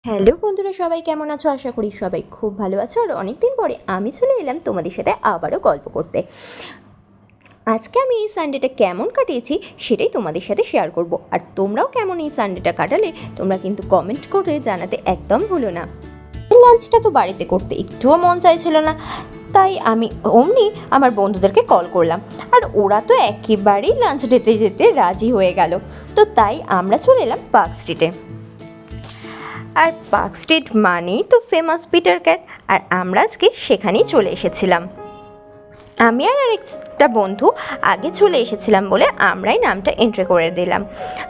Hello বন্ধুরা, সবাই কেমন আছো? আশা করি সবাই খুব ভালো আছো। আর অনেকদিন পরে আমি চলে এলাম তোমাদের সাথে আবারও গল্প করতে। আজকে আমি এই সানডেটা কেমন কাটিয়েছি সেটাই তোমাদের সাথে শেয়ার করব। আর তোমরাও কেমন এই সানডেটা কাটালে তোমরা কিন্তু কমেন্ট করে জানাতে একদম ভুলো না। লাঞ্চটা তো বাড়িতে করতে একটুও মন চাইছিল না, তাই আমি অমনি আমার বন্ধুদেরকে কল করলাম। আর ওরা তো একেবারেই লাঞ্চ ডেতে যেতে রাজি হয়ে গেল। তো তাই আমরা চলে এলাম পার্ক স্ট্রিটে। আর পার্ক স্ট্রিট মানেই তো ফেমাস পিটার ক্যাট, আর আমরা আজকে সেখানেই চলে এসেছিলাম। আমি আর আরেকটা বন্ধু আগে চলে এসেছিলাম বলে আমরাই নামটা এন্ট্রি করে দিলাম।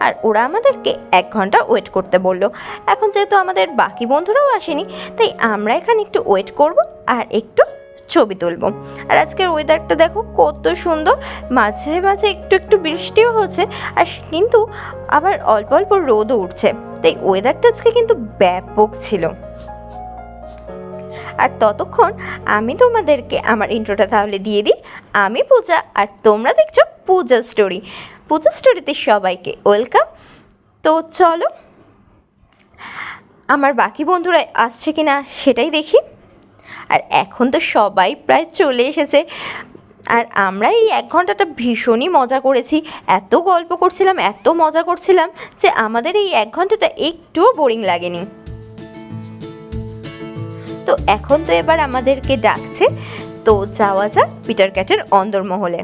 আর ওরা আমাদেরকে 1 ঘন্টা ওয়েট করতে বলল। এখন যেহেতু আমাদের বাকি বন্ধুরাও আসেনি, তাই আমরা এখানে একটু ওয়েট করব আর একটু ছবি তুলব। আর আজকের ওয়েদারটা দেখো কত সুন্দর, মাঝে মাঝে একটু একটু বৃষ্টিও হচ্ছে, আর কিন্তু আবার অল্প অল্প রোদও উঠছে। তাই ওয়েদারটা আজকে কিন্তু ব্যাপক ছিল। আর ততক্ষণ আমি তোমাদেরকে আমার ইন্ট্রোটা তাহলে দিয়ে দিই। আমি পূজা, আর তোমরা দেখছো পূজা স্টোরি। পূজা স্টোরিতে সবাইকে ওয়েলকাম। তো চলো আমার বাকি বন্ধুরা আসছে কিনা সেটাই দেখি। আর এখন তো সবাই প্রায় চলে এসেছে। আর আমরা এই 1 ঘন্টাটা ভীষণই মজা করেছি, এত গল্প করছিলাম, এত মজা করছিলাম যে আমাদের এই 1 ঘন্টাটা একটুও বোরিং লাগেনি। তো এখন তো এবার আমাদেরকে ডাকছে, তো যাওয়া যাক পিটার ক্যাটের অন্দরমহলে।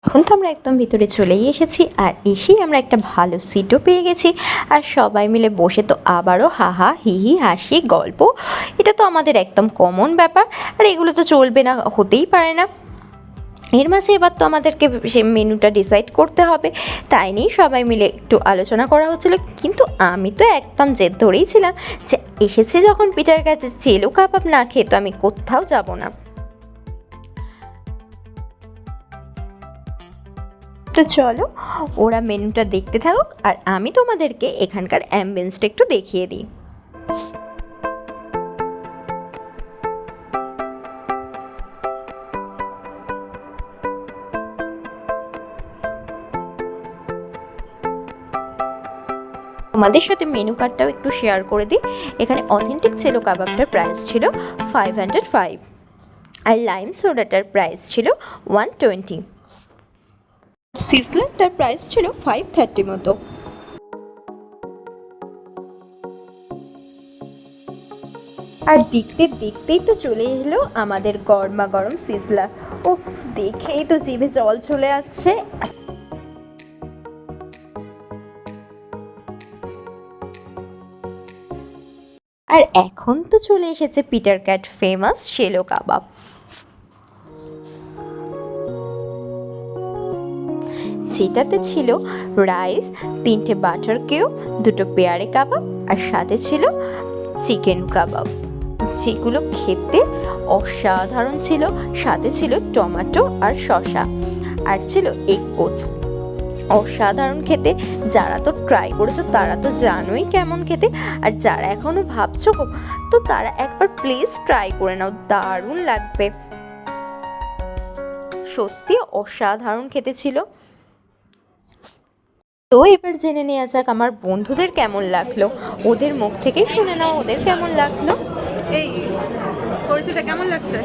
এখন তো আমরা একদম ভিতরে চলেই এসেছি, আর এসেই আমরা একটা ভালো সিটও পেয়ে গেছি। আর সবাই মিলে বসে তো আবারও হাহা হিহি হাসি গল্প, এটা তো আমাদের একদম কমন ব্যাপার। আর এগুলো তো চলবে না, হতেই পারে না। এর মাঝে এবার তো আমাদেরকে সে মেনুটা ডিসাইড করতে হবে, তাই নিয়েই সবাই মিলে একটু আলোচনা করা হচ্ছিলো। কিন্তু আমি তো একদম জেদ ধরেই ছিলাম যে এসেছে যখন পিটার কাছে, চেলো কাবাব না খেয়ে তো আমি কোথাও যাব না। তো চলো ওরা মেনুটা দেখতে থাকুক, আর আমি তোমাদেরকে এখানকার অ্যাম্বিয়েন্সটা একটু দেখিয়ে দিই। তোমাদের সাথে মেনু কার্ডটাও একটু শেয়ার করে দিই। এখানে অথেন্টিক চেলো কাবাবটার প্রাইস ছিল 505, আর লাইম সোডাটার প্রাইস ছিল 120, সিজলারটার প্রাইস ছিল 530 মতো। আর দেখতে দেখতেই তো চলে এলো আমাদের গরমা গরম সিজলার। উফ, দেখেই তো জিভে জল চলে আসছে। আর এখন তো চলে এসেছে পিটার ক্যাট ফেমাস চেলো কাবাব। যেটাতে ছিল রাইস, 3টে বাটার কিউব, 2টো পেয়ারে কাবাব, আর সাথে ছিল চিকেন কাবাব, যেগুলো খেতে অসাধারণ ছিল। সাথে ছিল টমেটো আর শসা, আর ছিল এগ পোচ। অসাধারণ খেতে। যারা তো ট্রাই করেছো তারা তো জানোই কেমন খেতে, আর যারা এখনো ভাবছো তো তারা একবার প্লিজ ট্রাই করে নাও, দারুণ লাগবে। সত্যি অসাধারণ খেতে ছিল। তো এবার জেনে নেওয়া যাক আমার বন্ধুদের কেমন লাগলো, ওদের মুখ থেকেই শুনে নাও ওদের কেমন লাগলো। এই পরিচিতা কেমন লাগছে?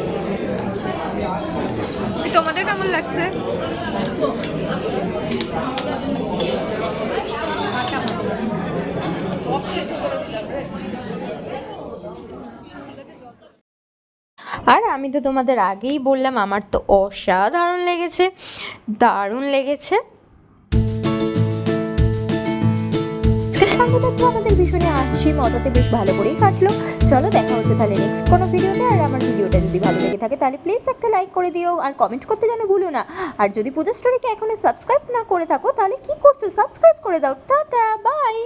তোমাদের কেমন লাগছে? আর আমি তো তোমাদের আগেই বললাম আমার তো অসাধারণ লেগেছে, দারুণ লেগেছে। আজকের সঙ্গেটা তো আমাদের ভীষণই হাসি মজাতে বেশ ভালো করেই কাটলো। চলো দেখা হচ্ছে তাহলে নেক্সট কোনো ভিডিওতে। আর আমার ভিডিওটা যদি ভালো লেগে থাকে তাহলে প্লিজ একটা লাইক করে দিও, আর কমেন্ট করতে যেন ভুলো না। আর যদি পূজা স্টোরিকে এখনো সাবস্ক্রাইব না করে থাকো তাহলে কি করছো, সাবস্ক্রাইব করে দাও। Tata, by.